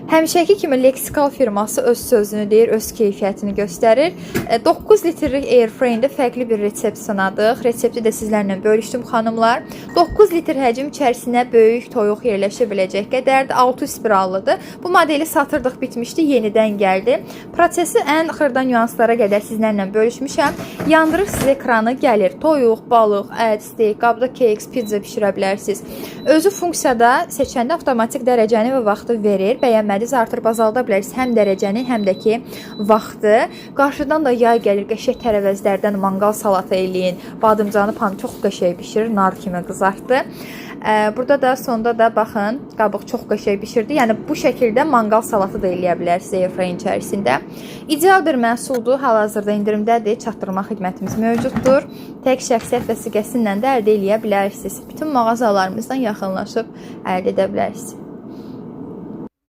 Həmişəki kimi Lexikal firması öz sözünü deyir, öz keyfiyyətini göstərir. 9 litrlik airframe-də fərqli bir resept sınadıq. Resepti də sizlərlə bölüşdüm xanımlar. 9 litr həcm içərisinə böyük toyuq yerləşə biləcək qədərdir. 6 spirallıdır. Bu modeli satırdıq, bitmişdi, yenidən gəldi. Prosesi ən xırda nüanslara qədər sizlərlə bölüşmüşəm. Yandırıq siz ekranı gəlir. Toyuq, balıq, ət, steak, qabda keks, pizza bişirə bilərsiniz. Özü funksiyada seçəndə avtomatik dərəcəni və vaxtı verir. Bəyənmədiz artırıb azalda bilərsiniz həm dərəcəni, həm də ki vaxtı. Qarşıdan da yay gəlir, qəşəng tərəvəzlərdən manqal salatı eləyin. Badımcanı çox qəşəng bişirir, nar kimi qızartdı. Burada da sonda da baxın, qabıq çox qəşəng bişirdi. Yəni bu şəkildə manqal salatı da eləyə bilərsiniz airframe içərisində. İdeal bir məhsuldur, hal-hazırda endirimdədir, çatdırma xidmətimiz mövcuddur. Tək şəxsiyyət vəsiqəsindən də əldə eləyə bilərsiniz. Bütün mağazalarımızdan yaxınlaşıb əldə edə bilərsiniz.